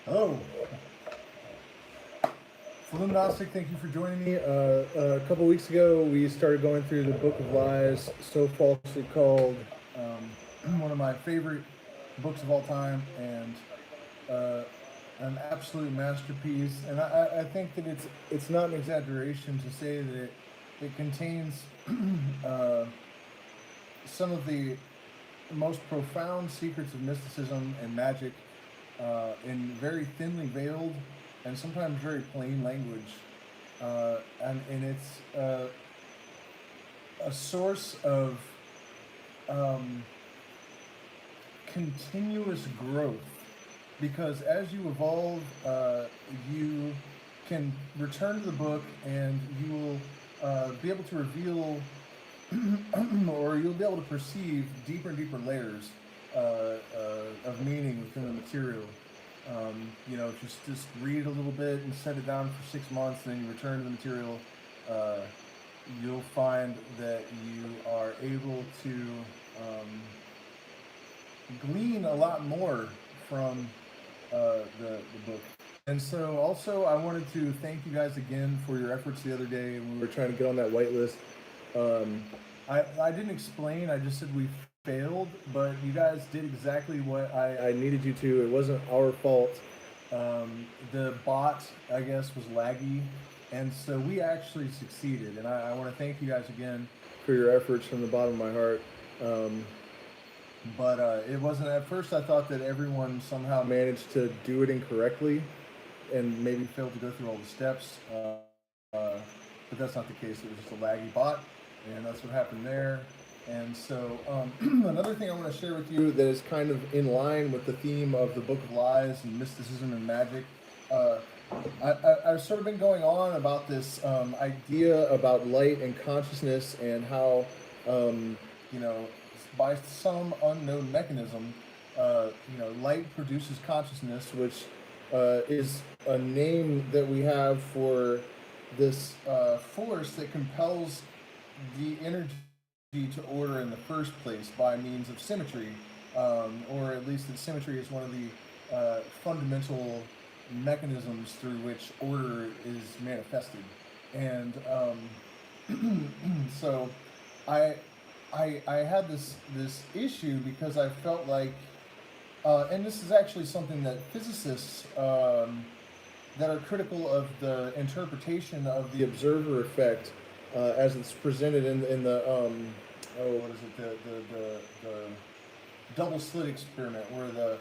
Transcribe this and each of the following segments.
Hello. Gnostic, thank you for joining me. A couple weeks ago, we started going through the Book of Lies, so falsely called, one of my favorite books of all time, and an absolute masterpiece. And I think that it's not an exaggeration to say that it contains some of the most profound secrets of mysticism and magic in very thinly veiled and sometimes very plain language. And it's a source of um, continuous growth because as you evolve, you can return to the book and you will be able to reveal or you'll be able to perceive deeper and deeper layers of meaning within the material. Just read a little bit and set it down for 6 months, and then you return to the material. Uh, you'll find that you are able to glean a lot more from the book. And so, also, I wanted to thank you guys again for your efforts the other day when we were trying to get on that whitelist. I didn't explain, I just said we failed, but you guys did exactly what I needed you to. It wasn't our fault. The bot, I guess, was laggy, and so we actually succeeded. And I want to thank you guys again for your efforts from the bottom of my heart. But it wasn't, at first I thought that everyone somehow managed to do it incorrectly and maybe failed to go through all the steps. But that's not the case. It was just a laggy bot, and that's what happened there. And so, another thing I want to share with you that is kind of in line with the theme of the Book of Lies and mysticism and magic. I've sort of been going on about this idea about light and consciousness and how, you know, by some unknown mechanism, light produces consciousness, which is a name that we have for this force that compels the energy to order in the first place by means of symmetry, or at least that symmetry is one of the fundamental mechanisms through which order is manifested. And so I, I had this issue because I felt like, and this is actually something that physicists that are critical of the interpretation of the observer effect as it's presented in the what is it, the double slit experiment, where the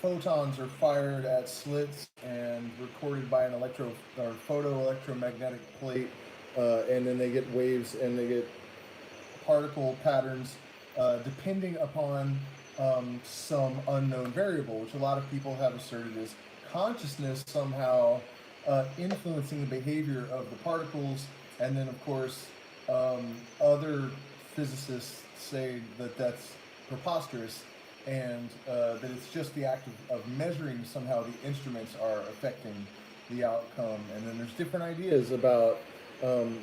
photons are fired at slits and recorded by an photoelectromagnetic plate, and then they get waves and they get particle patterns depending upon some unknown variable, which a lot of people have asserted is consciousness somehow influencing the behavior of the particles. And then, of course, other physicists say that that's preposterous, and that it's just the act of measuring somehow the instruments are affecting the outcome. And then there's different ideas about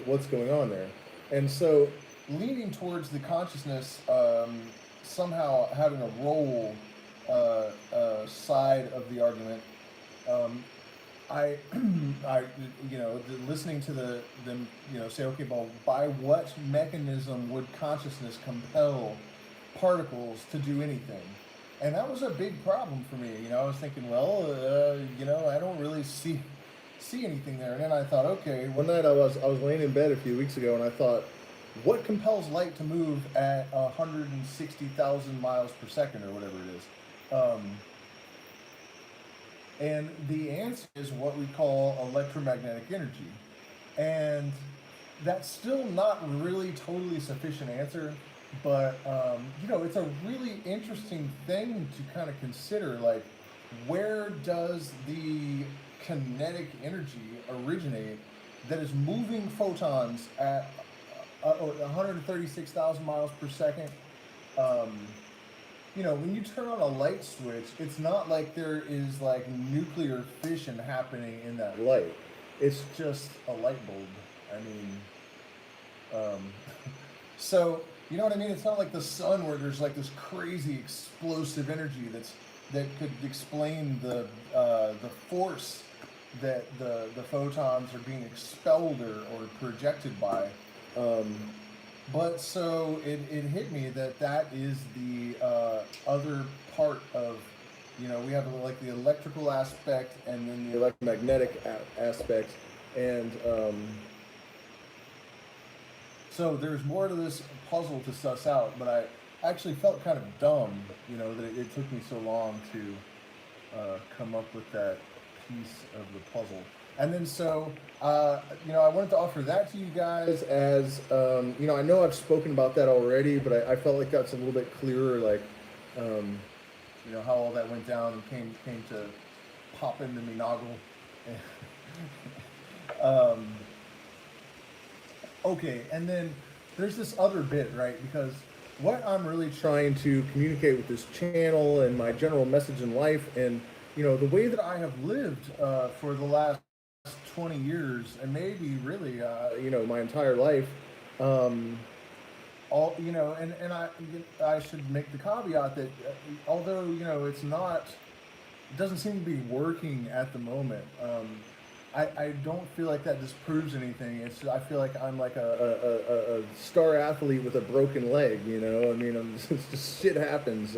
what's going on there. And so, leaning towards the consciousness somehow having a role side of the argument, I, listening to them, say, okay, well, by what mechanism would consciousness compel particles to do anything? And that was a big problem for me. I was thinking, well, I don't really see anything there. And then I thought, okay, one night I was laying in bed a few weeks ago, and I thought, what compels light to move at 160,000 miles per second, or whatever it is? And the answer is what we call electromagnetic energy. And that's still not really totally sufficient answer, but it's a really interesting thing to kind of consider, like, where does the kinetic energy originate that is moving photons at 136,000 miles per second? When you turn on a light switch, it's not like there is like nuclear fission happening in that light. It's just a light bulb. I mean, so you know what I mean? It's not like the sun where there's like this crazy explosive energy that's that could explain the force that the photons are being expelled or projected by. Um, but so it hit me that that is the other part of, we have like the electrical aspect and then the electromagnetic aspect. And so there's more to this puzzle to suss out, but I actually felt kind of dumb, that it took me so long to come up with that piece of the puzzle. And then so, I wanted to offer that to you guys as, I know I've spoken about that already, but I felt like that's a little bit clearer, like, how all that went down and came to pop into me noggle. Okay, and then there's this other bit, right? Because what I'm really trying to communicate with this channel and my general message in life, and the way that I have lived for the last 20 years, and maybe really, my entire life, all and I should make the caveat that although it's not, it doesn't seem to be working at the moment. I don't feel like that disproves anything. I feel like I'm like a star athlete with a broken leg. I mean, it's just shit happens.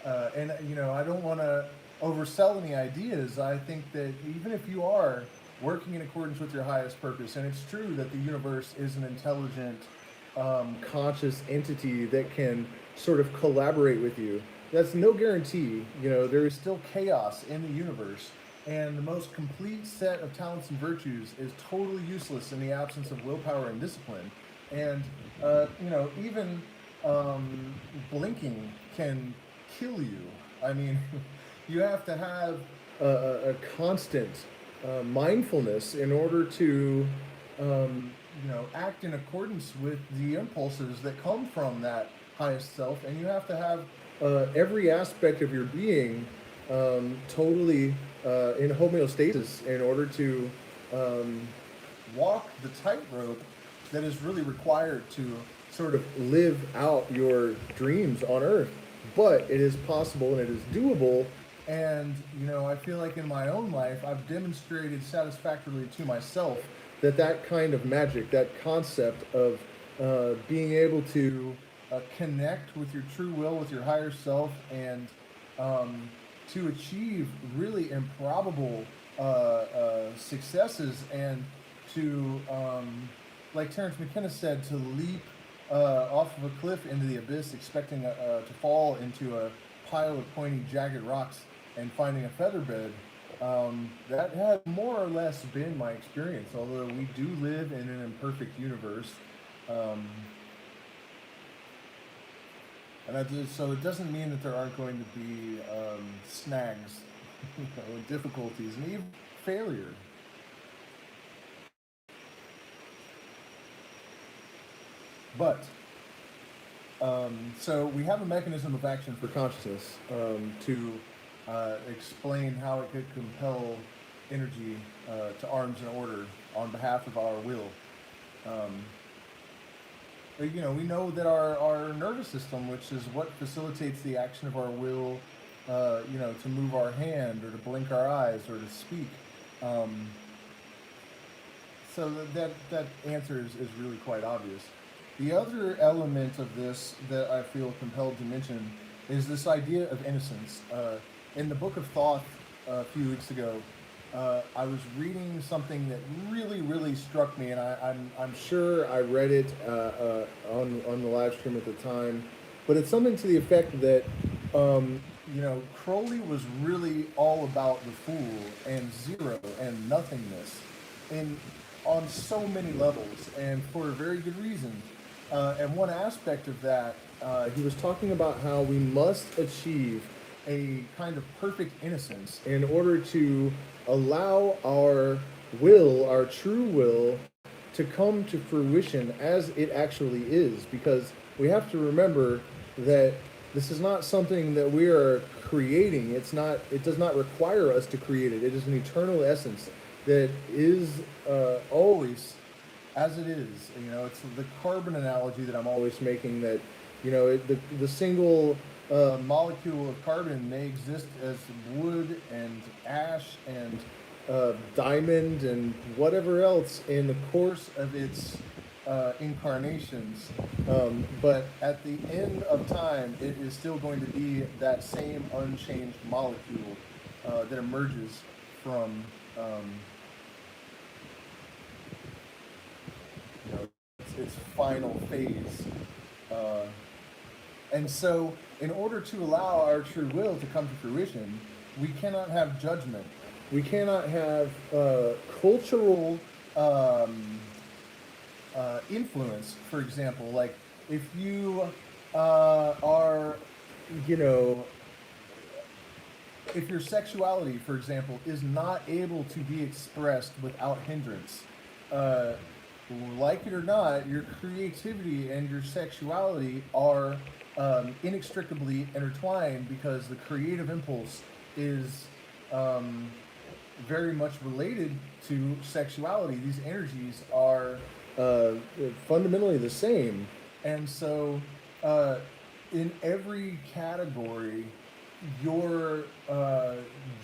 And I don't want to oversell any ideas. I think that even if you are working in accordance with your highest purpose, and it's true that the universe is an intelligent, conscious entity that can sort of collaborate with you, that's no guarantee. There is still chaos in the universe. And the most complete set of talents and virtues is totally useless in the absence of willpower and discipline. And, even blinking can kill you. I mean, you have to have a constant mindfulness in order to, act in accordance with the impulses that come from that highest self. And you have to have every aspect of your being totally in homeostasis in order to walk the tightrope that is really required to sort of live out your dreams on Earth. But it is possible and it is doable. And, I feel like in my own life, I've demonstrated satisfactorily to myself that kind of magic, that concept of being able to connect with your true will, with your higher self, and to achieve really improbable successes, and to, like Terence McKenna said, to leap off of a cliff into the abyss, expecting to fall into a pile of pointy, jagged rocks and finding a feather bed. That had more or less been my experience, although we do live in an imperfect universe. So it doesn't mean that there aren't going to be snags, difficulties, and even failure. But, so we have a mechanism of action for consciousness to explain how it could compel energy to arms and order on behalf of our will. We know that our nervous system, which is what facilitates the action of our will, to move our hand or to blink our eyes or to speak. So that answer is really quite obvious. The other element of this that I feel compelled to mention is this idea of innocence. In the Book of Thoth a few weeks ago, I was reading something that really, really struck me, and I'm sure I read it on the live stream at the time, but it's something to the effect that Crowley was really all about the fool and zero and nothingness, on so many levels, and for a very good reason. And one aspect of that, he was talking about how we must achieve a kind of perfect innocence in order to allow our will, our true will, to come to fruition as it actually is. Because we have to remember that this is not something that we are creating. It does not require us to create it. It is an eternal essence that is always as it is. It's the carbon analogy that I'm always making, that the single molecule of carbon may exist as wood and ash and diamond and whatever else in the course of its incarnations. But at the end of time, it is still going to be that same unchanged molecule that emerges from its final phase. And so, in order to allow our true will to come to fruition, we cannot have judgment. We cannot have cultural influence, for example. Like, if you are, if your sexuality, for example, is not able to be expressed without hindrance, like it or not, your creativity and your sexuality are inextricably intertwined, because the creative impulse is very much related to sexuality. These energies are fundamentally the same. And so, in every category, your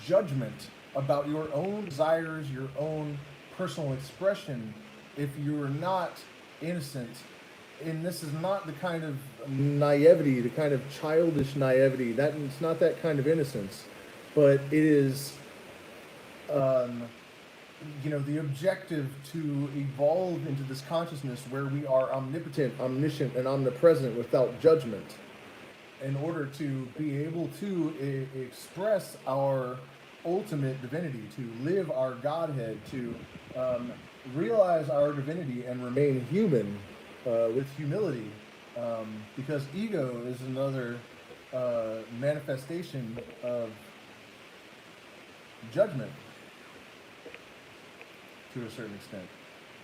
judgment about your own desires, your own personal expression, if you're not innocent, and this is not the kind of naivety, the kind of childish naivety, that it's not that kind of innocence, but it is, the objective to evolve into this consciousness where we are omnipotent, omniscient, and omnipresent without judgment, in order to be able to express our ultimate divinity, to live our Godhead, to realize our divinity and remain human with humility, because ego is another manifestation of judgment to a certain extent.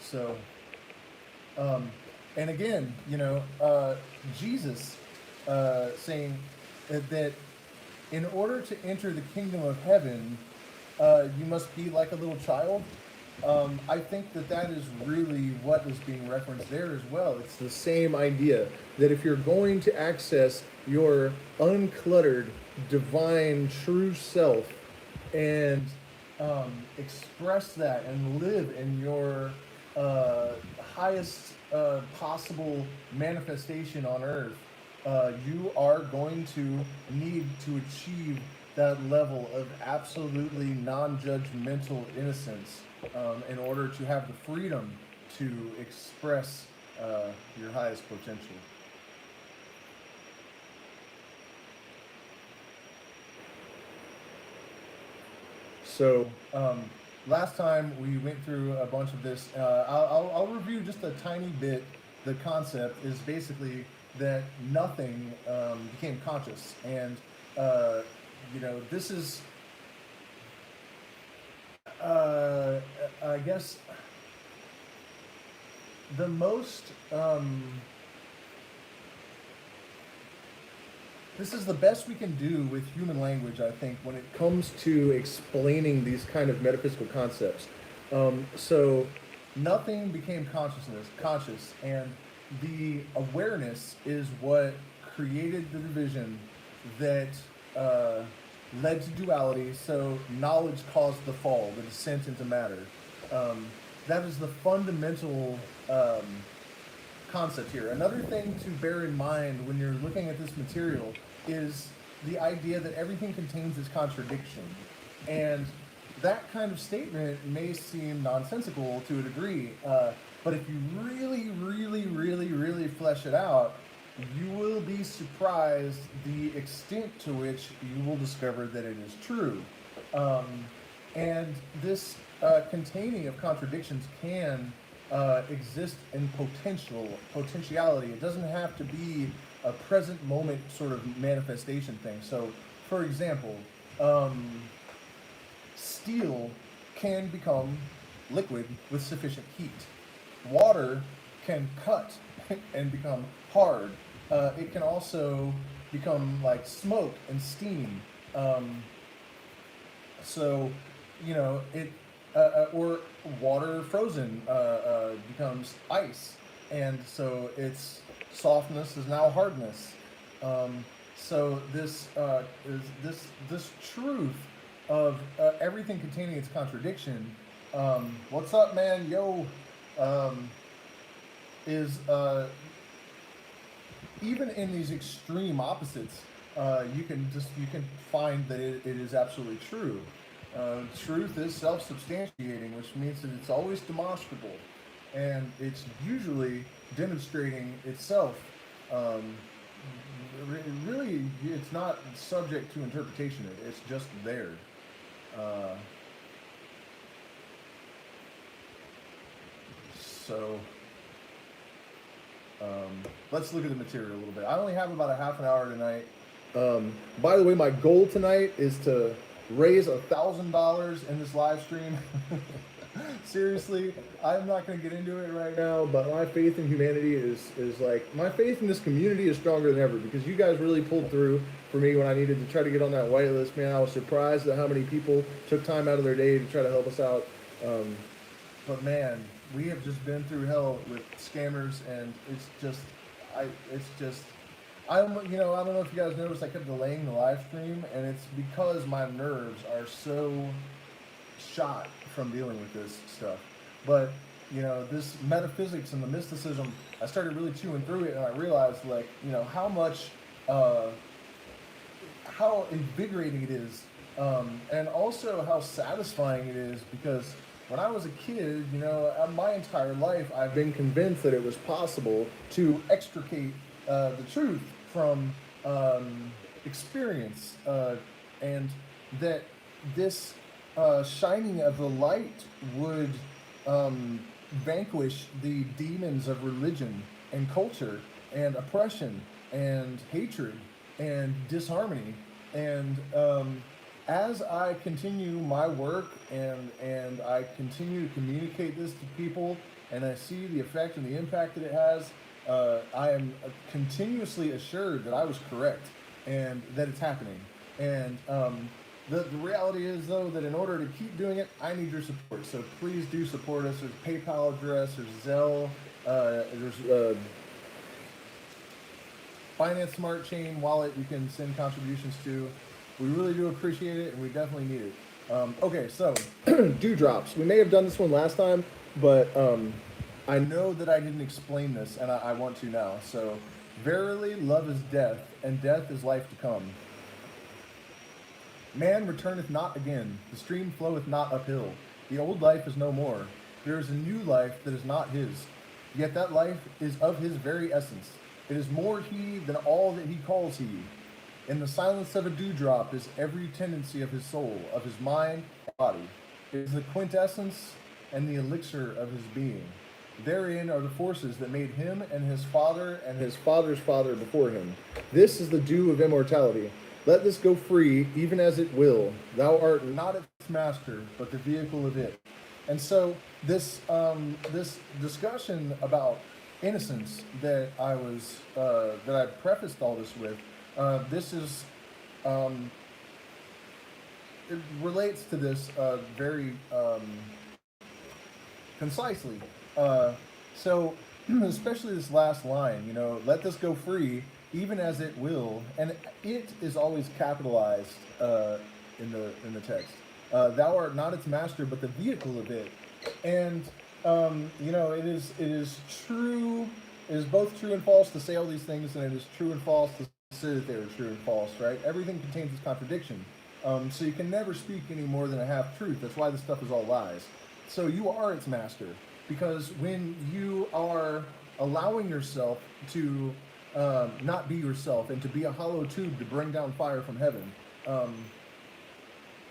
So, and again, Jesus saying that in order to enter the kingdom of heaven, you must be like a little child. I think that is really what is being referenced there as well. It's the same idea that if you're going to access your uncluttered, divine, true self and express that and live in your highest possible manifestation on earth, you are going to need to achieve that level of absolutely non-judgmental innocence in order to have the freedom to express your highest potential. So last time we went through a bunch of this. I'll review just a tiny bit. The concept is basically that nothing became conscious, and this is, I guess, the most. This is the best we can do with human language, I think, when it comes to explaining these kind of metaphysical concepts. So, nothing became conscious, and the awareness is what created the division that led to duality. So, knowledge caused the fall, the descent into matter. That is the fundamental concept here. Another thing to bear in mind when you're looking at this material is the idea that everything contains this contradiction. And that kind of statement may seem nonsensical to a degree, but if you really, really, really, really flesh it out, you will be surprised the extent to which you will discover that it is true. And this containing of contradictions can exist in potentiality. It doesn't have to be a present moment sort of manifestation thing. So, for example, steel can become liquid with sufficient heat. Water can cut and become hard. It can also become like smoke and steam. Or water frozen becomes ice, and so its softness is now hardness. So this truth of everything containing its contradiction. What's up, man? Yo, um, is even in these extreme opposites, you can find that it is absolutely true. Truth is self-substantiating, which means that it's always demonstrable, and it's usually demonstrating itself. Um, Really, it's not subject to interpretation. It's just there. Uh, so let's look at the material a little bit. I only have about a half an hour tonight. By the way, my goal tonight is to raise $1,000 in this live stream. Seriously, I'm not going to get into it right now, but my faith in humanity is like, my faith in this community is stronger than ever, because you guys really pulled through for me when I needed to try to get on that white list, man. I was surprised at how many people took time out of their day to try to help us out. But man, we have just been through hell with scammers, and I don't know if you guys noticed, I kept delaying the live stream, and it's because my nerves are so shot from dealing with this stuff. But this metaphysics and the mysticism, I started really chewing through it, and I realized, like, how much how invigorating it is, and also how satisfying it is, because when I was a kid, my entire life I've been convinced that it was possible to extricate the truth from experience, and that this shining of the light would vanquish the demons of religion and culture and oppression and hatred and disharmony. And as I continue my work, and I continue to communicate this to people, and I see the effect and the impact that it has, I am continuously assured that I was correct and that it's happening. And the reality is, though, that in order to keep doing it, I need your support. So please do support us. There's PayPal address, there's Zelle, there's Finance Smart Chain wallet you can send contributions to. We really do appreciate it, and we definitely need it. Okay, so Dewdrops. We may have done this one last time, but I know that I didn't explain this, and I want to now. So, verily, love is death, and death is life to come. Man returneth not again, the stream floweth not uphill. The old life is no more. There is a new life that is not his. Yet that life is of his very essence. It is more he than all that he calls he. In the silence of a dewdrop is every tendency of his soul, of his mind and body. It is the quintessence and the elixir of his being. Therein are the forces that made him and his father and his father's father before him. This is the dew of immortality. Let this go free, even as it will. Thou art not its master, but the vehicle of it. And so this discussion about innocence that I prefaced all this with, this is it relates to this very concisely. So especially this last line, let this go free, even as it will, and it is always capitalized in the text. Thou art not its master, but the vehicle of it. And it is true. It is both true and false to say all these things, and it is true and false to say that they are true and false. Right? Everything contains its contradiction. So you can never speak any more than a half truth. That's why this stuff is all lies. So you are its master, because when you are allowing yourself to not be yourself and to be a hollow tube to bring down fire from heaven,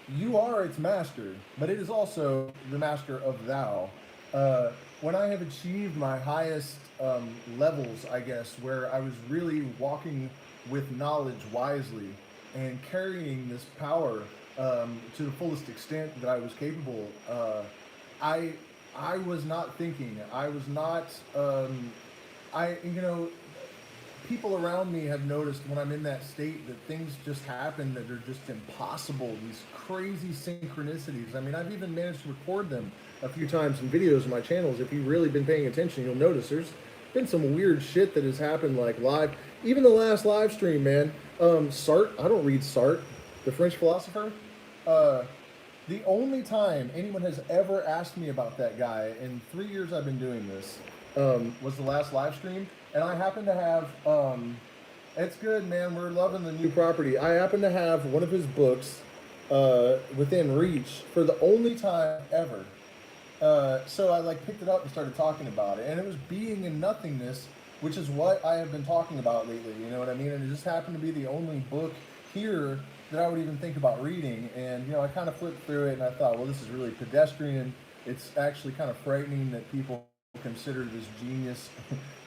you are its master, but it is also the master of thou. When I have achieved my highest levels, I guess, where I was really walking with knowledge wisely and carrying this power to the fullest extent that I was capable, I was not thinking. I was not. People around me have noticed when I'm in that state that things just happen that are just impossible. These crazy synchronicities. I mean, I've even managed to record them a few times in videos on my channels. If you've really been paying attention, you'll notice there's been some weird shit that has happened, like live. Even the last live stream, man. Sartre. I don't read Sartre, the French philosopher. Uh, the only time anyone has ever asked me about that guy in 3 years I've been doing this was the last live stream, and I happen to have. It's good, man. We're loving the new property. I happen to have one of his books within reach for the only time ever. So I like picked it up and started talking about it, and it was being and nothingness, which is what I have been talking about lately. You know what I mean? And it just happened to be the only book here that I would even think about reading. And I kind of flipped through it, and I thought, well, this is really pedestrian. It's actually kind of frightening that people consider this genius.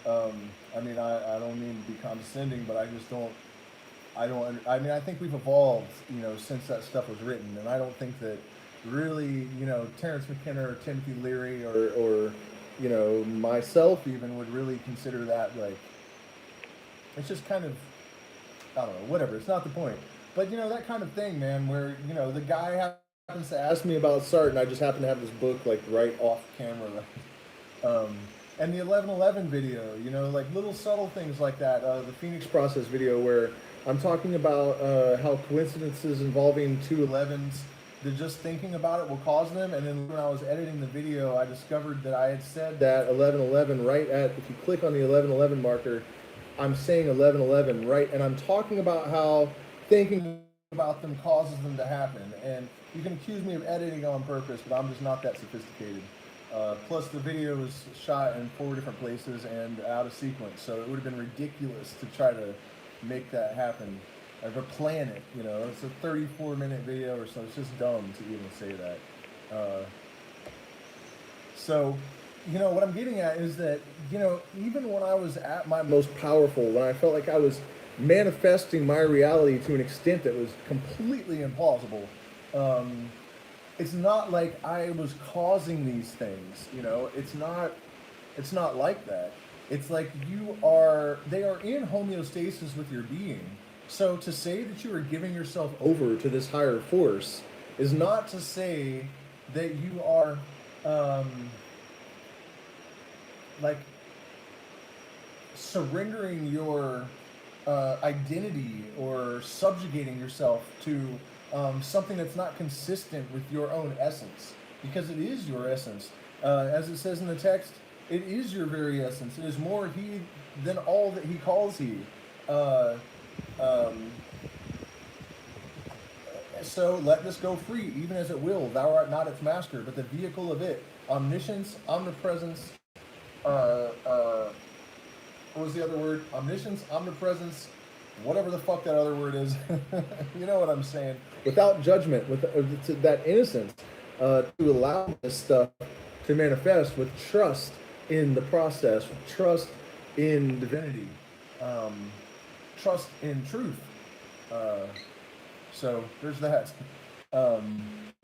I mean, I don't mean to be condescending, but I just don't. I mean, I think we've evolved, since that stuff was written, and I don't think that really, Terrence McKenna or Timothy Leary or myself even would really consider that like. It's just kind of, I don't know, whatever. It's not the point, but that kind of thing, man. Where the guy happens to ask me about Sartre, and I just happen to have this book like right off camera. And the 1111 video, like little subtle things like that. The Phoenix Process video where I'm talking about how coincidences involving two 11s, that just thinking about it will cause them. And then when I was editing the video, I discovered that I had said that 1111 right at, if you click on the 1111 marker, I'm saying 1111 right. And I'm talking about how thinking about them causes them to happen. And you can accuse me of editing on purpose, but I'm just not that sophisticated. Plus, the video was shot in 4 different places and out of sequence, so it would have been ridiculous to try to make that happen, or to plan it. It's a 34-minute video or so. It's just dumb to even say that. So, what I'm getting at is that, even when I was at my most powerful, when I felt like I was manifesting my reality to an extent that was completely implausible, it's not like I was causing these things, it's not like that. It's like they are in homeostasis with your being. So to say that you are giving yourself over to this higher force is not to say that you are, like surrendering your identity or subjugating yourself to something that's not consistent with your own essence, because it is your essence. As it says in the text, it is your very essence. It is more he than all that he calls he. So let this go free, even as it will. Thou art not its master, but the vehicle of it. Omniscience, omnipresence. What was the other word? Omniscience, omnipresence. Whatever the fuck that other word is. You know what I'm saying? Without judgment, with that innocence, to allow this stuff to manifest with trust in the process, with trust in divinity, trust in truth. So there's that. The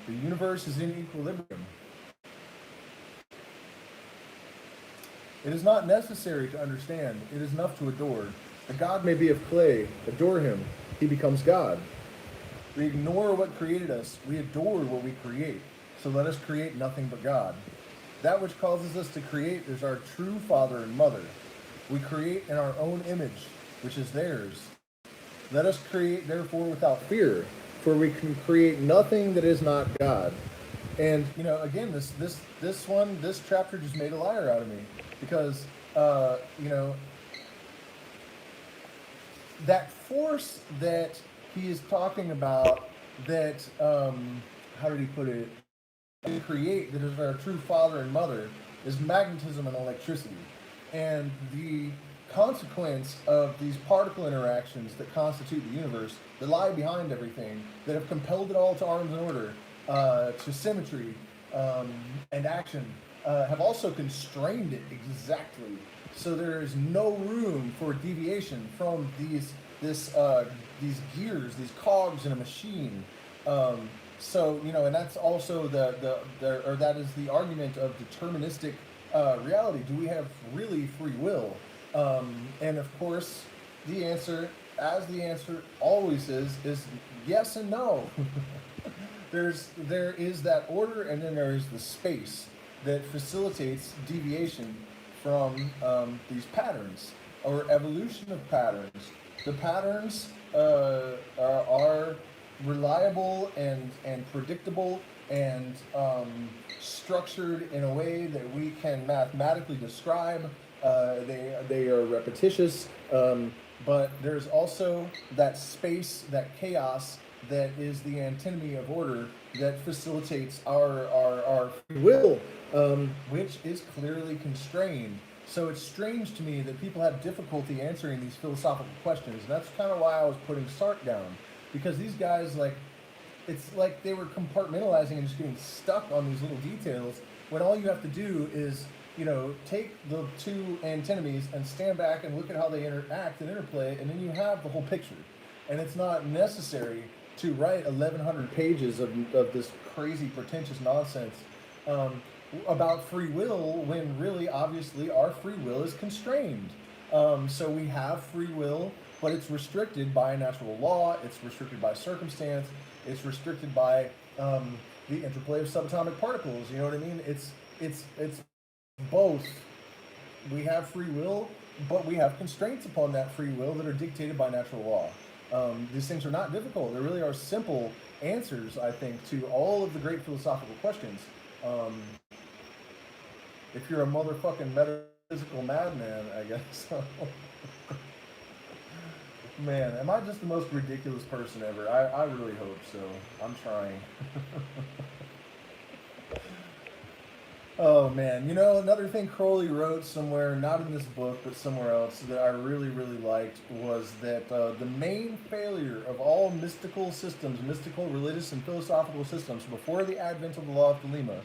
universe is in equilibrium. It is not necessary to understand. It is enough to adore. A god may be of clay. Adore him. He becomes God. We ignore what created us. We adore what we create. So let us create nothing but God. That which causes us to create is our true father and mother. We create in our own image, which is theirs. Let us create, therefore, without fear, for we can create nothing that is not God. And, again, this chapter just made a liar out of me. Because, that force that he is talking about, that, how did he put it? Create, that is our true father and mother, is magnetism and electricity. And the consequence of these particle interactions that constitute the universe, that lie behind everything, that have compelled it all to arms and order, to symmetry, and action, have also constrained it exactly. So there is no room for deviation from these gears, these cogs in a machine. So, and that's also that is the argument of deterministic reality. Do we have really free will? And of course, the answer, as the answer always is yes and no. There is that order, and then there is the space that facilitates deviation from these patterns, or evolution of patterns. The patterns are reliable and predictable and structured in a way that we can mathematically describe. They are repetitious, but there's also that space, that chaos that is the antinomy of order that facilitates our free will, which is clearly constrained. So it's strange to me that people have difficulty answering these philosophical questions. And that's kind of why I was putting Sartre down. Because these guys, like, it's like they were compartmentalizing and just getting stuck on these little details when all you have to do is, you know, take the two antinomies and stand back and look at how they interact and interplay, and then you have the whole picture. And it's not necessary to write 1,100 pages of this crazy, pretentious nonsense about free will when really, obviously, our free will is constrained. So we have free will, but it's restricted by natural law, it's restricted by circumstance, it's restricted by the interplay of subatomic particles. You know what I mean? It's both. We have free will, but we have constraints upon that free will that are dictated by natural law. These things are not difficult. There really are simple answers, I think, to all of the great philosophical questions. If you're a motherfucking metaphysical madman, I guess. Man, am I just the most ridiculous person ever? I really hope so. I'm trying. Oh man, you know, another thing Crowley wrote somewhere, not in this book, but somewhere else, that I really, really liked was that the main failure of all mystical systems, mystical, religious, and philosophical systems before the advent of the law of Thelema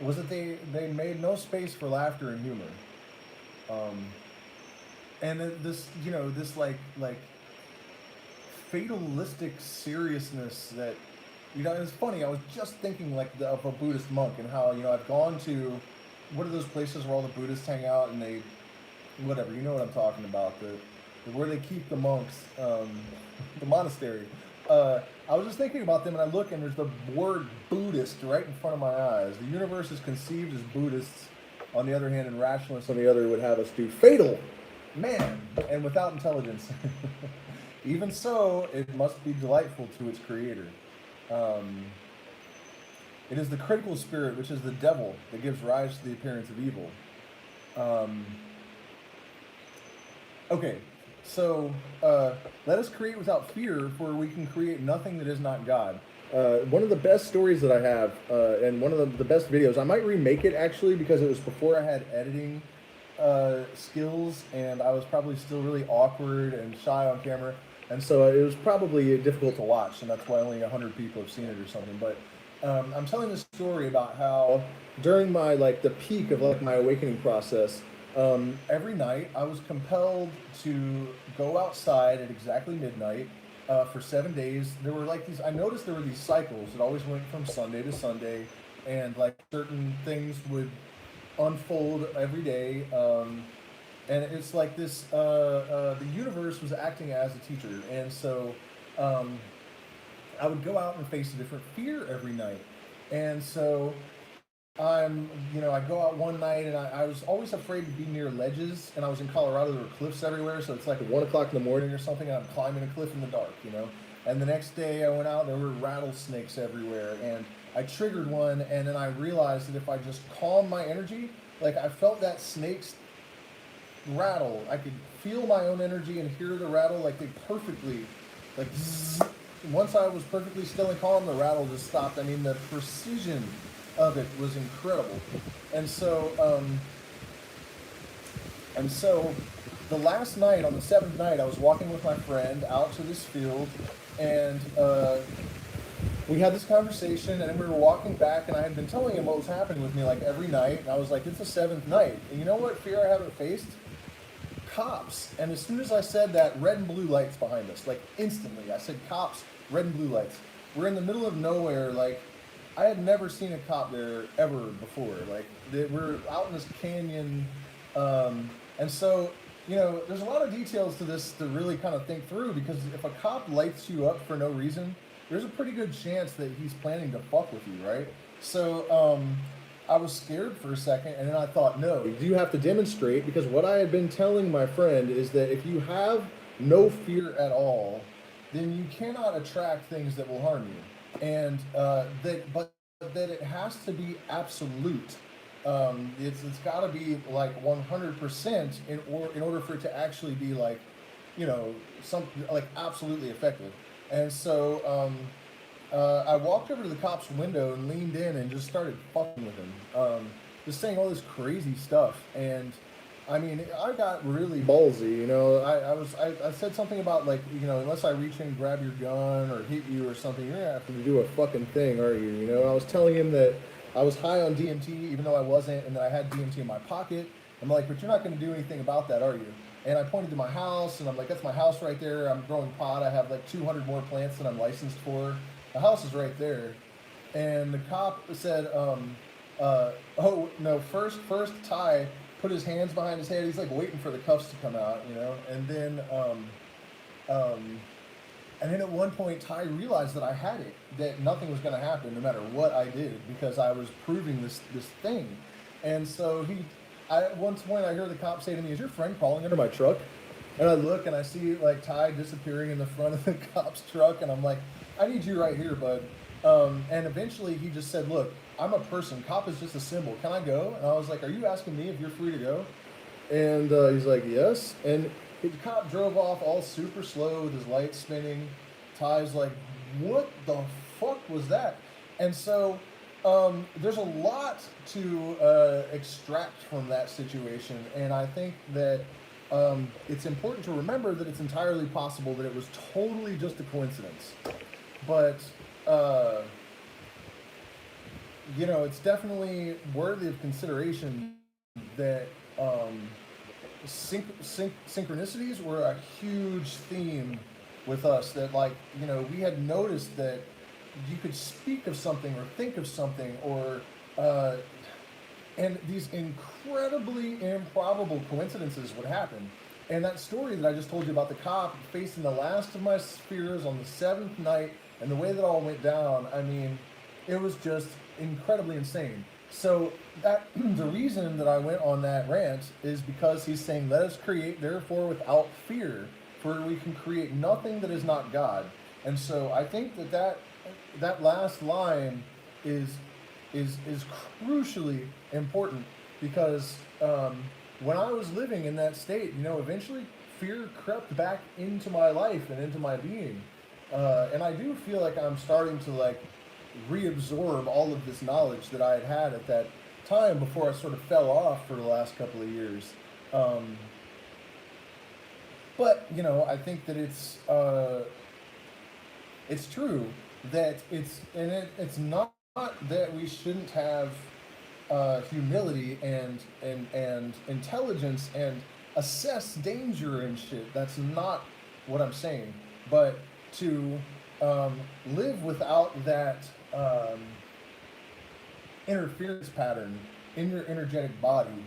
was that they made no space for laughter and humor. And this, you know, this like fatalistic seriousness that, you know, it's funny, I was just thinking like of a Buddhist monk and how, you know, I've gone to, what are those places where all the Buddhists hang out and they, whatever, you know what I'm talking about, where they keep the monks, the monastery. I was just thinking about them and I look and there's the word Buddhist right in front of my eyes. The universe is conceived as Buddhists on the other hand, and rationalists on the other would have us do fatal man and without intelligence. Even so, it must be delightful to its creator. It is the critical spirit, which is the devil, that gives rise to the appearance of evil. Okay, so let us create without fear, for we can create nothing that is not God. One of the best stories that I have, and one of the best videos, I might remake it actually because it was before I had editing skills, and I was probably still really awkward and shy on camera. And so it was probably difficult to watch, and that's why only 100 people have seen it or something. But I'm telling this story about how during my, like, the peak of, like, my awakening process, every night I was compelled to go outside at exactly midnight for 7 days. There were, like, these, I noticed there were these cycles that always went from Sunday to Sunday, and, like, certain things would unfold every day. And it's like this, the universe was acting as a teacher. And so I would go out and face a different fear every night. And so I go out one night and I was always afraid to be near ledges. And I was in Colorado, there were cliffs everywhere. So it's like 1 o'clock in the morning or something, and I'm climbing a cliff in the dark, you know. And the next day I went out, there were rattlesnakes everywhere. And I triggered one, and then I realized that if I just calm my energy, like I felt that snake's rattle. I could feel my own energy and hear the rattle, like they perfectly, like zzz. Once I was perfectly still and calm, the rattle just stopped. I mean, the precision of it was incredible. And so the last night, on the 7th night, I was walking with my friend out to this field, and we had this conversation, and then we were walking back, and I had been telling him what was happening with me, like, every night, and I was like, it's the 7th night, and you know what fear I haven't faced? Cops. And as soon as I said that, red and blue lights behind us, like, instantly, I said cops, red and blue lights. We're in the middle of nowhere, like, I had never seen a cop there ever before, like, we're out in this canyon, and so, you know, there's a lot of details to this to really kind of think through, because if a cop lights you up for no reason, there's a pretty good chance that he's planning to fuck with you, right? So, I was scared for a second, and then I thought, no, you have to demonstrate, because what I had been telling my friend is that if you have no fear at all, then you cannot attract things that will harm you. And but that it has to be absolute. It's got to be like 100% in order for it to actually be like, some like absolutely effective. And so I walked over to the cop's window and leaned in and just started fucking with him, just saying all this crazy stuff. And I mean, I got really ballsy. I said something about like, unless I reach in, grab your gun, or hit you or something, you're gonna have to do a fucking thing, are you? I was telling him that I was high on DMT, even though I wasn't, and that I had DMT in my pocket. I'm like, but you're not gonna do anything about that, are you? And I pointed to my house, and I'm like, that's my house right there. I'm growing pot. I have like 200 more plants that I'm licensed for. The house is right there. And the cop said, oh no, first Ty put his hands behind his head. He's like waiting for the cuffs to come out, and then um, and then at one point Ty realized that I had it, that nothing was going to happen no matter what I did, because I was proving this thing. And so at one point I hear the cop say to me, "Is your friend crawling under my truck?" And I look and I see like Ty disappearing in the front of the cop's truck, and I'm like, "I need you right here, bud." And eventually he just said, "Look, I'm a person. Cop is just a symbol. Can I go?" And I was like, "Are you asking me if you're free to go?" And he's like, "Yes." And the cop drove off all super slow with his lights spinning. Ty's like, "What the fuck was that?" And so there's a lot to extract from that situation. And I think that it's important to remember that it's entirely possible that it was totally just a coincidence. But it's definitely worthy of consideration that synchronicities were a huge theme with us. That, like, we had noticed that you could speak of something or think of something, or and these incredibly improbable coincidences would happen. And that story that I just told you about the cop facing the last of my fears on the seventh night, and the way that all went down, I mean, it was just incredibly insane. So that the reason that I went on that rant is because he's saying, "Let us create, therefore, without fear, for we can create nothing that is not God." And so I think that last line is crucially important, because when I was living in that state, eventually fear crept back into my life and into my being. And I do feel like I'm starting to like reabsorb all of this knowledge that I had at that time before I sort of fell off for the last couple of years. But I think that it's true that it's not that we shouldn't have humility and intelligence and assess danger and shit. That's not what I'm saying. But to live without that interference pattern in your energetic body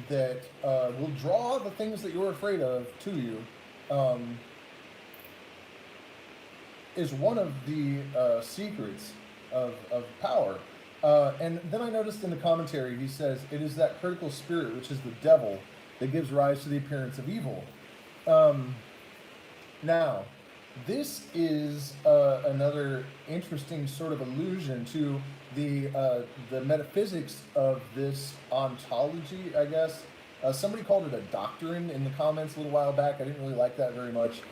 that will draw the things that you're afraid of to you is one of the secrets of power. And then I noticed in the commentary, he says, "It is that critical spirit, which is the devil, that gives rise to the appearance of evil." Now, this is another interesting sort of allusion to the metaphysics of this ontology, I guess. Somebody called it a doctrine in the comments a little while back. I didn't really like that very much.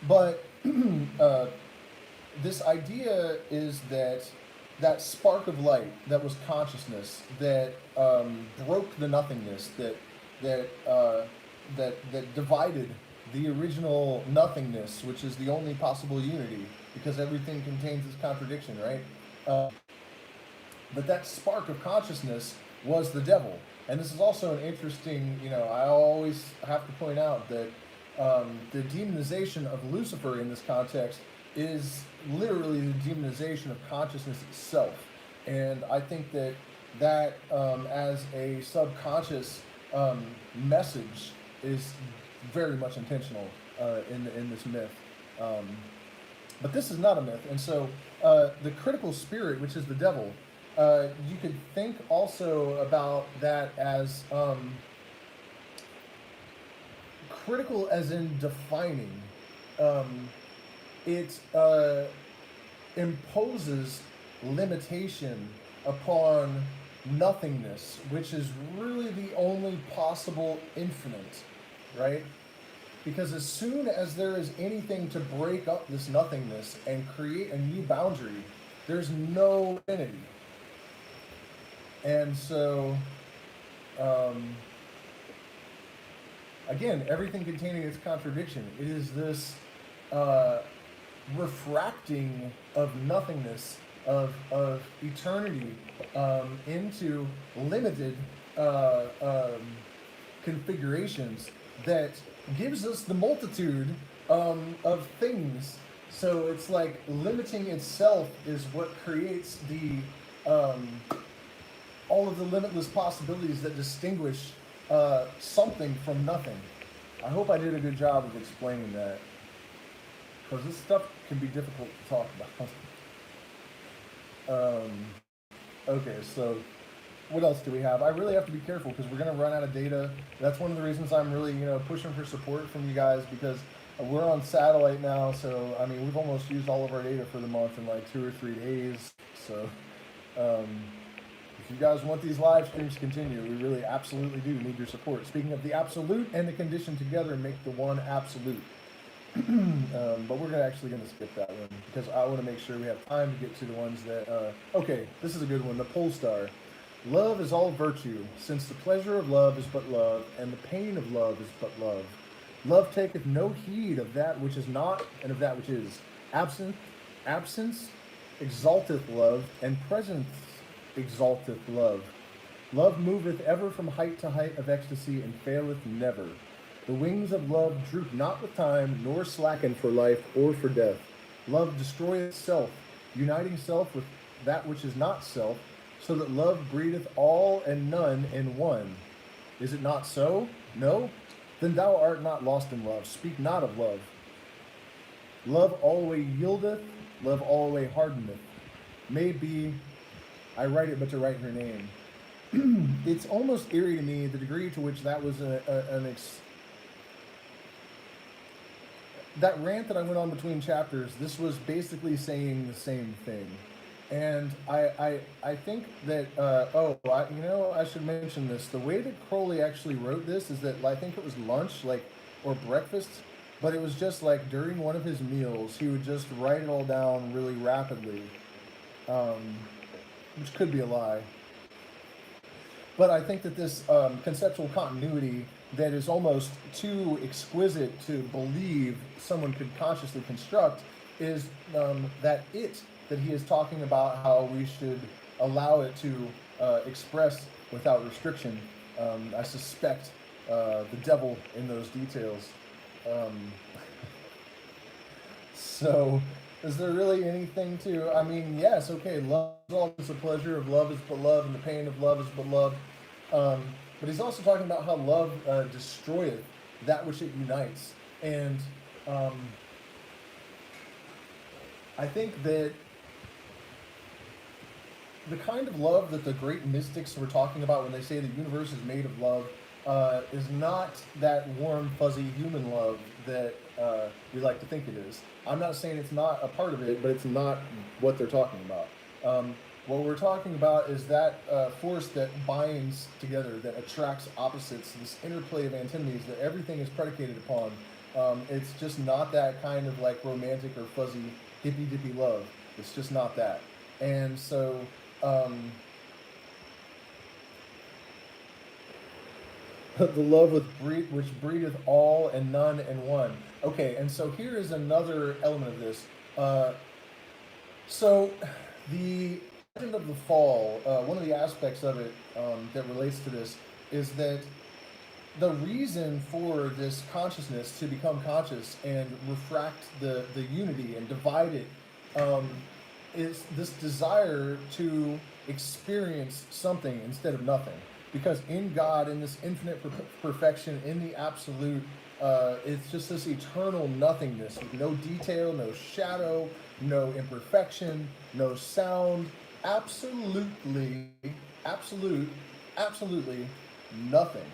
But this idea is that spark of light that was consciousness that broke the nothingness, that divided the original nothingness, which is the only possible unity, because everything contains this contradiction, right? But that spark of consciousness was the devil. And this is also an interesting, I always have to point out that the demonization of Lucifer in this context is literally the demonization of consciousness itself. And I think that as a subconscious message is very much intentional in this myth. But this is not a myth. And so the critical spirit, which is the devil, you could think also about that as critical as in defining. It imposes limitation upon nothingness, which is really the only possible infinite, right? Because as soon as there is anything to break up this nothingness and create a new boundary, there's no infinity. And so, again, everything containing its contradiction. It is this refracting of nothingness, of eternity, into limited configurations that gives us the multitude of things. So it's like limiting itself is what creates the all of the limitless possibilities that distinguish something from nothing. I hope I did a good job of explaining that, because this stuff can be difficult to talk about. Okay, so what else do we have? I really have to be careful because we're going to run out of data. That's one of the reasons I'm really, pushing for support from you guys, because we're on satellite now. So, I mean, we've almost used all of our data for the month in like 2 or 3 days. So, if you guys want these live streams to continue, we really absolutely do need your support. Speaking of the absolute and the condition together make the one absolute. But we're actually going to skip that one because I want to make sure we have time to get to the ones that, okay, this is a good one. The pole star. Love is all virtue, since the pleasure of love is but love, and the pain of love is but love. Love taketh no heed of that which is not, and of that which is. Absence exalteth love, and presence exalteth love. Love moveth ever from height to height of ecstasy, and faileth never. The wings of love droop not with time, nor slacken for life or for death. Love destroyeth self, uniting self with that which is not self, so that love breedeth all and none in one. Is it not so? No? Then thou art not lost in love. Speak not of love. Love always yieldeth, love always hardeneth. May be, I write it but to write her name. It's almost eerie to me the degree to which that was that rant that I went on between chapters. This was basically saying the same thing. And I think that, I should mention this. The way that Crowley actually wrote this is that I think it was lunch, or breakfast, but it was just like during one of his meals, he would just write it all down really rapidly, which could be a lie. But I think that this conceptual continuity that is almost too exquisite to believe someone could consciously construct is that he is talking about how we should allow it to express without restriction. I suspect the devil in those details. So, is there really anything to, I mean, yes, okay, love is all the pleasure of love is but love, and the pain of love is but love. But he's also talking about how love destroyeth that which it unites. And I think that the kind of love that the great mystics were talking about when they say the universe is made of love is not that warm, fuzzy human love that we like to think it is. I'm not saying it's not a part of it, but it's not what they're talking about. What we're talking about is that force that binds together, that attracts opposites, this interplay of antinomies that everything is predicated upon. It's just not that kind of like romantic or fuzzy hippy-dippy love. It's just not that. And so the love which breedeth all and none and one. Okay, and so here is another element of this. So the legend of the fall, one of the aspects of it that relates to this is that the reason for this consciousness to become conscious and refract the unity and divide it is this desire to experience something instead of nothing. Because in God, in this infinite perfection, in the absolute, it's just this eternal nothingness with no detail, no shadow, no imperfection, no sound, absolutely nothing.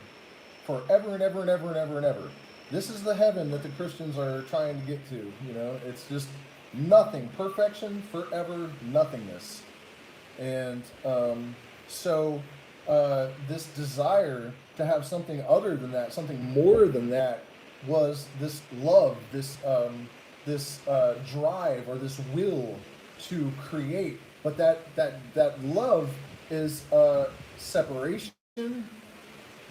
Forever and ever and ever and ever and ever. This is the heaven that the Christians are trying to get to. You know, it's just nothing, perfection, forever nothingness. And so this desire to have something other than that, something more than that, was this love, this drive or this will to create. But that love is separation,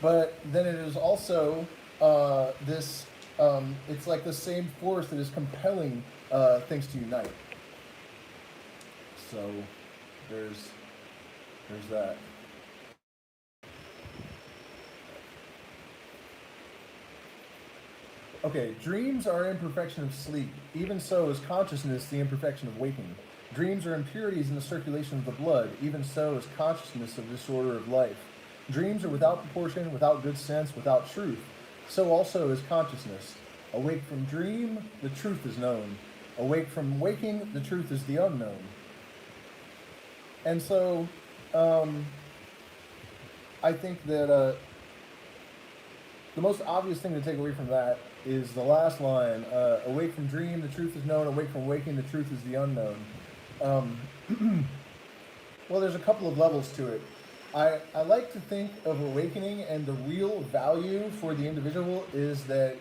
but then it is also this. It's like the same force that is compelling things to unite. So there's that. Okay, dreams are imperfection of sleep. Even so is consciousness the imperfection of waking. Dreams are impurities in the circulation of the blood. Even so is consciousness of disorder of life. Dreams are without proportion, without good sense, without truth. So also is consciousness. Awake from dream, the truth is known. Awake from waking, the truth is the unknown. And so, I think that the most obvious thing to take away from that is the last line, awake from dream, the truth is known, awake from waking, the truth is the unknown. Well, there's a couple of levels to it. I like to think of awakening, and the real value for the individual is that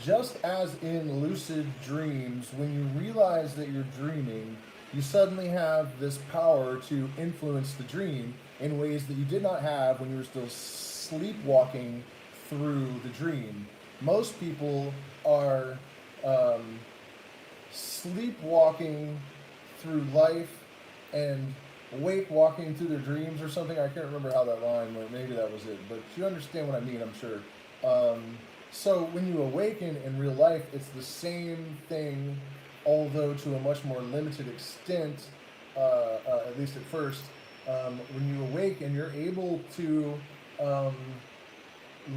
just as in lucid dreams, when you realize that you're dreaming, you suddenly have this power to influence the dream in ways that you did not have when you were still sleepwalking through the dream. Most people are sleepwalking through life and wake walking through their dreams or something. I can't remember how that line went. Maybe that was it. But you understand what I mean, I'm sure. So when you awaken in real life, it's the same thing, although to a much more limited extent, at least at first. When you awaken, you're able to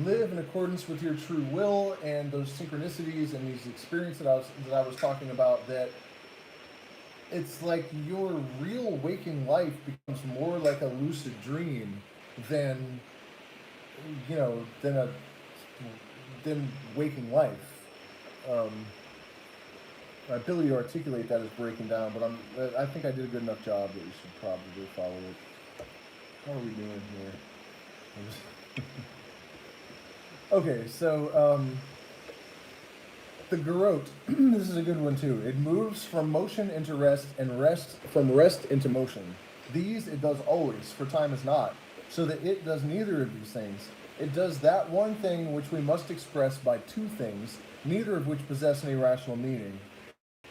live in accordance with your true will and those synchronicities and these experiences that I was talking about, that it's like your real waking life becomes more like a lucid dream than, you know, than waking life. My ability to articulate that is breaking down, but I think I did a good enough job that you should probably follow it. How are we doing here? Okay, so the garrote, this is a good one too. It moves from motion into rest, and from rest into motion. These it does always, for time is not, so that it does neither of these things. It does that one thing which we must express by two things, neither of which possess any rational meaning.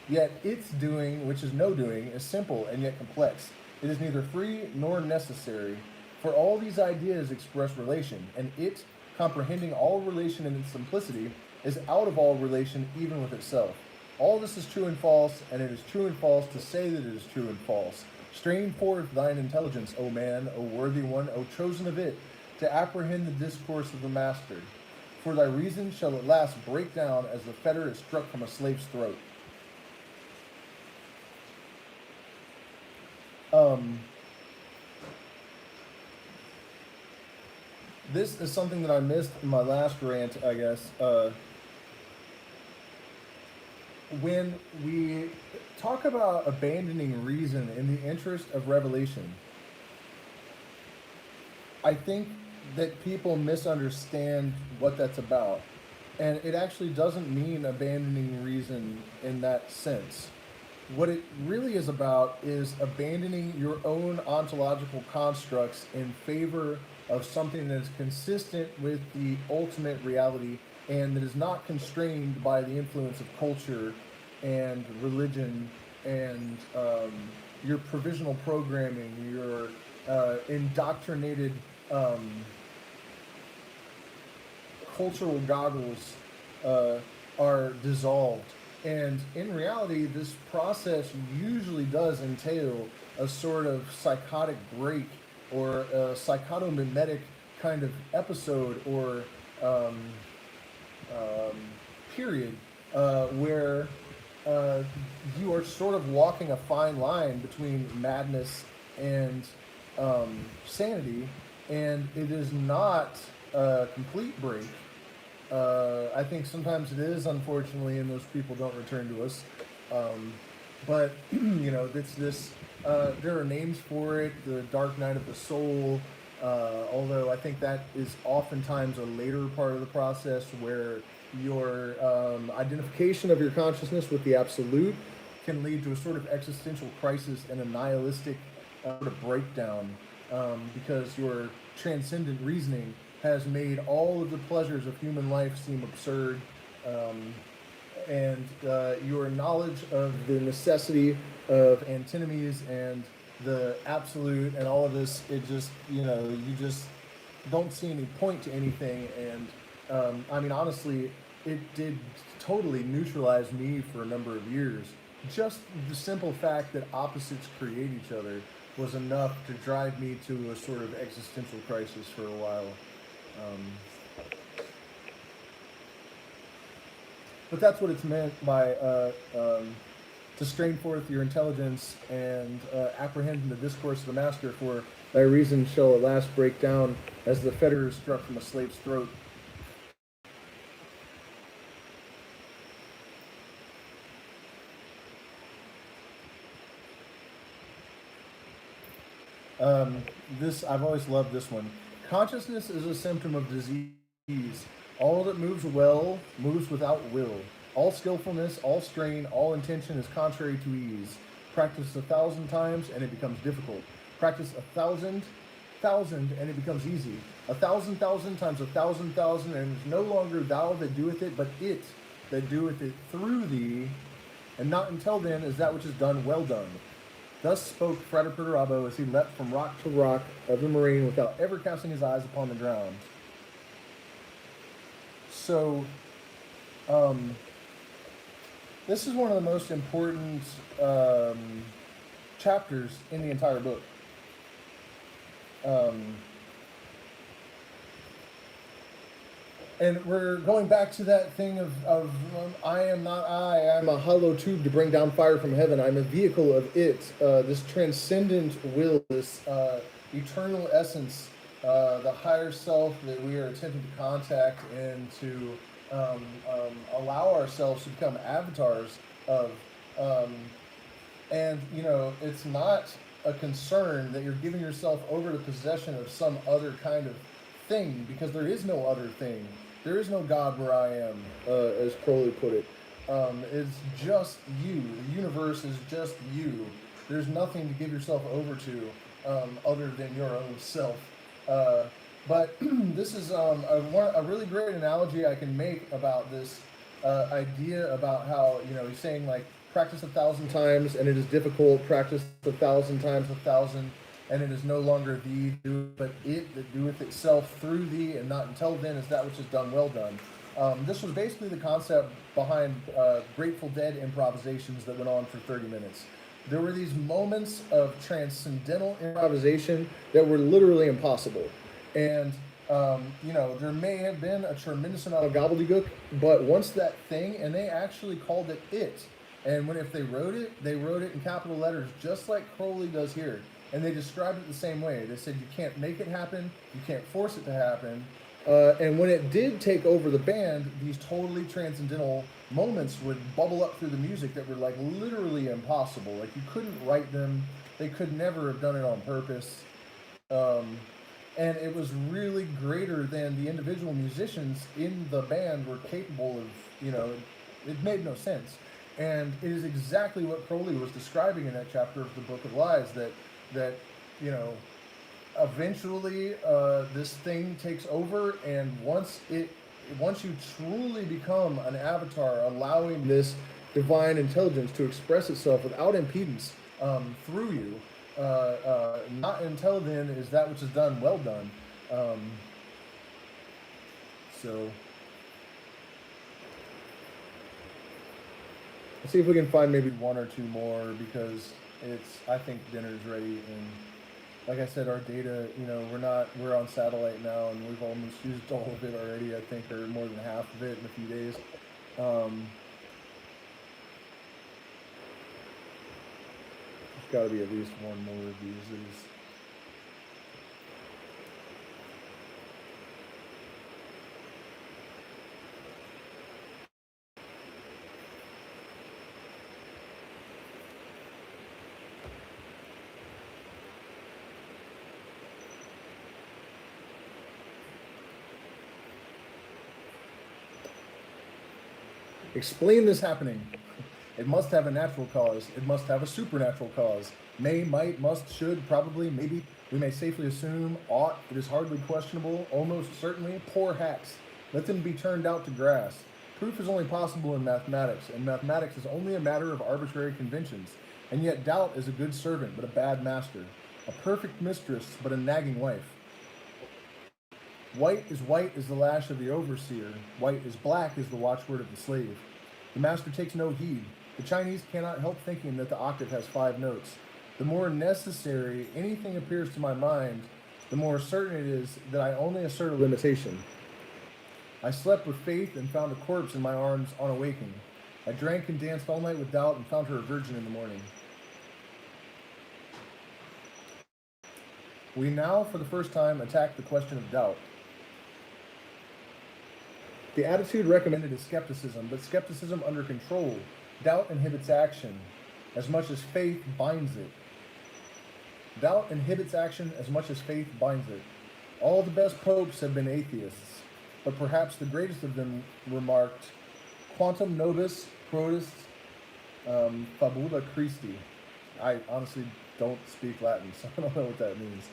Yet its doing, which is no doing, is simple and yet complex. It is neither free nor necessary, for all these ideas express relation, and it, comprehending all relation in its simplicity, is out of all relation even with itself. All this is true and false, and it is true and false to say that it is true and false. Strain forth thine intelligence, O man, O worthy one, O chosen of it, to apprehend the discourse of the master. For thy reason shall at last break down as the fetter is struck from a slave's throat. This is something that I missed in my last rant, I guess. When we talk about abandoning reason in the interest of revelation, I think that people misunderstand what that's about. And it actually doesn't mean abandoning reason in that sense. What it really is about is abandoning your own ontological constructs in favor of something that is consistent with the ultimate reality and that is not constrained by the influence of culture and religion and your provisional programming, your indoctrinated cultural goggles are dissolved. And in reality, this process usually does entail a sort of psychotic break or a psychotomimetic kind of episode or period where you are sort of walking a fine line between madness and sanity, and it is not a complete break. I think sometimes it is, unfortunately, and those people don't return to us. But it's this. There are names for it. The dark night of the soul. Although I think that is oftentimes a later part of the process where your identification of your consciousness with the absolute can lead to a sort of existential crisis and a nihilistic sort of breakdown, because your transcendent reasoning has made all of the pleasures of human life seem absurd, and your knowledge of the necessity of antinomies and the absolute and all of this, it just, you just don't see any point to anything. And I mean, honestly, it did totally neutralize me for a number of years. Just the simple fact that opposites create each other was enough to drive me to a sort of existential crisis for a while. But that's what it's meant by to strain forth your intelligence and apprehend in the discourse of the master, for thy reason shall at last break down as the fetter is struck from a slave's throat. I've always loved this one. Consciousness is a symptom of disease. All that moves well moves without will. All skillfulness, all strain, all intention is contrary to ease. Practice 1,000 times and it becomes difficult. Practice 1,000 and it becomes easy. 1,000 times 1,000 and it is no longer thou that doeth it, but it that doeth it through thee. And not until then is that which is done well done. Thus spoke Frater Perdurabo as he leapt from rock to rock of the moraine without ever casting his eyes upon the ground. So, this is one of the most important chapters in the entire book. And we're going back to that thing of I am not I. I'm a hollow tube to bring down fire from heaven. I'm a vehicle of it. This transcendent will, this eternal essence, the higher self that we are attempting to contact and to allow ourselves to become avatars of. And, it's not a concern that you're giving yourself over to possession of some other kind of thing, because there is no other thing. There is no God where I am, as Crowley put it. It's just you. The universe is just you. There's nothing to give yourself over to other than your own self. But this is a really great analogy I can make about this idea about how, he's saying, like, practice 1,000 times and it is difficult. Practice 1,000 times 1,000 and it is no longer thee, but it that doeth itself through thee, and not until then is that which is done well done. This was basically the concept behind Grateful Dead improvisations that went on for 30 minutes. There were these moments of transcendental improvisation that were literally impossible. And, there may have been a tremendous amount of gobbledygook, but once that thing, and they actually called it it. And if they wrote it in capital letters, just like Crowley does here. And they described it the same way. They said you can't make it happen, you can't force it to happen. And when it did take over the band, these totally transcendental moments would bubble up through the music that were like literally impossible. Like you couldn't write them. They could never have done it on purpose. And it was really greater than the individual musicians in the band were capable of, it made no sense. And it is exactly what Crowley was describing in that chapter of the Book of Lies, that eventually this thing takes over, and once you truly become an avatar, allowing this divine intelligence to express itself without impedance through you, not until then is that which is done well done. So let's see if we can find maybe one or two more, because I think dinner's ready. And like I said, our data, we're on satellite now, and we've almost used all of it already, I think, or more than half of it in a few days. There's got to be at least one more of these. Explain this happening. It must have a natural cause. It must have a supernatural cause. May, might, must, should, probably, maybe. We may safely assume, ought, it is hardly questionable, almost certainly, poor hacks. Let them be turned out to grass. Proof is only possible in mathematics, and mathematics is only a matter of arbitrary conventions. And yet doubt is a good servant, but a bad master. A perfect mistress, but a nagging wife. White is the lash of the overseer. White is black is the watchword of the slave. The master takes no heed. The Chinese cannot help thinking that the octave has 5 notes. The more necessary anything appears to my mind, the more certain it is that I only assert a limitation. I slept with faith and found a corpse in my arms on awaking. I drank and danced all night with doubt and found her a virgin in the morning. We now, for the first time, attack the question of doubt. The attitude recommended is skepticism, but skepticism under control. Doubt inhibits action as much as faith binds it. Doubt inhibits action as much as faith binds it. All the best popes have been atheists, but perhaps the greatest of them remarked, quantum nobis prodest fabula Christi. I honestly don't speak Latin, so I don't know what that means.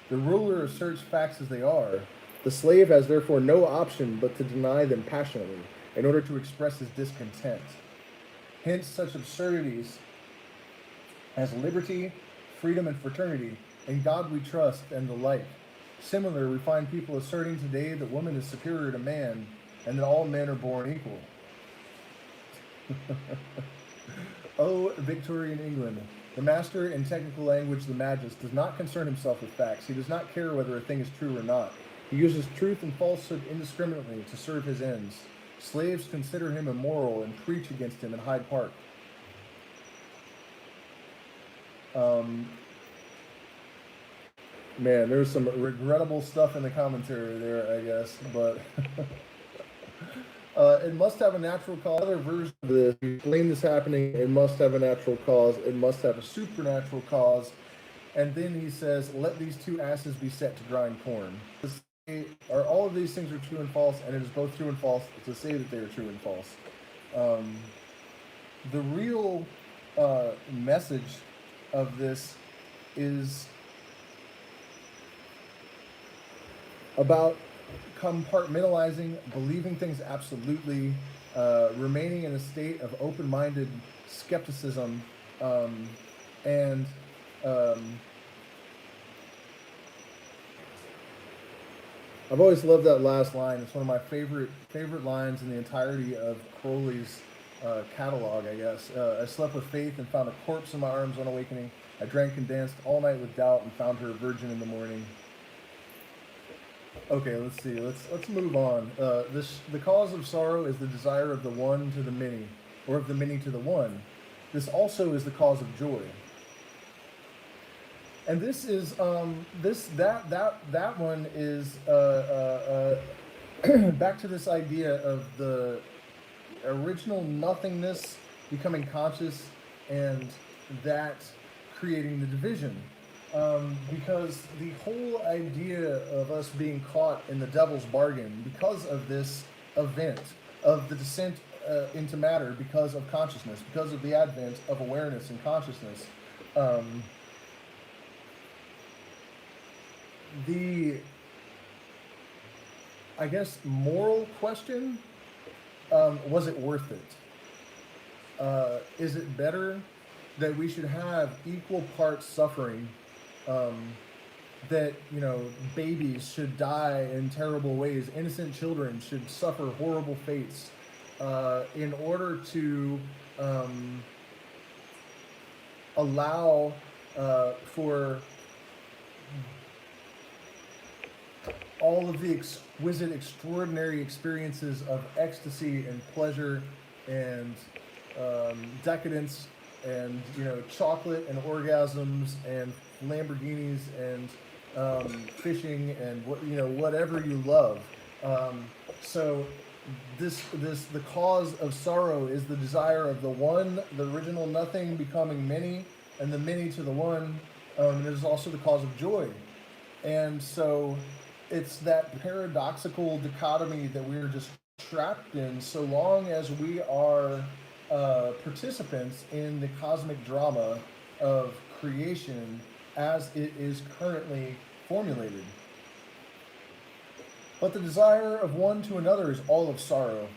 The ruler asserts facts as they are. The slave has therefore no option but to deny them passionately in order to express his discontent. Hence such absurdities as liberty, freedom, and fraternity, in God we trust, and the like. Similar, we find people asserting today that woman is superior to man, and that all men are born equal. Oh, Victorian England. The master in technical language, the magist, does not concern himself with facts. He does not care whether a thing is true or not. He uses truth and falsehood indiscriminately to serve his ends. Slaves consider him immoral and preach against him in Hyde Park. Man, there's some regrettable stuff in the commentary there, I guess, but it must have a natural cause. Another version of this, you explain this happening, it must have a natural cause, it must have a supernatural cause, and then he says, let these 2 asses be set to grind corn. All of these things are true and false, and it is both true and false to say that they are true and false. The real message of this is about compartmentalizing, believing things absolutely, remaining in a state of open-minded skepticism, and I've always loved that last line. It's one of my favorite lines in the entirety of Crowley's catalog, I guess. I slept with faith and found a corpse in my arms on awakening. I drank and danced all night with doubt and found her a virgin in the morning. Okay, let's see. Let's move on. The cause of sorrow is the desire of the one to the many, or of the many to the one. This also is the cause of joy. And this is that one is back to this idea of the original nothingness becoming conscious, and that creating the division. Because the whole idea of us being caught in the devil's bargain, because of this event of the descent into matter, because of consciousness, because of the advent of awareness and consciousness, the, I guess, moral question, was it worth it? Is it better that we should have equal parts suffering, that, you know, babies should die in terrible ways, innocent children should suffer horrible fates, in order to allow for all of the exquisite, extraordinary experiences of ecstasy and pleasure and decadence and, you know, chocolate and orgasms and Lamborghinis and fishing and whatever you love. So the cause of sorrow is the desire of the one, the original nothing, becoming many, and the many to the one. It is also the cause of joy. And so it's that paradoxical dichotomy that we were just trapped in so long as we are participants in the cosmic drama of creation as it is currently formulated. But the desire of one to another is all of sorrow.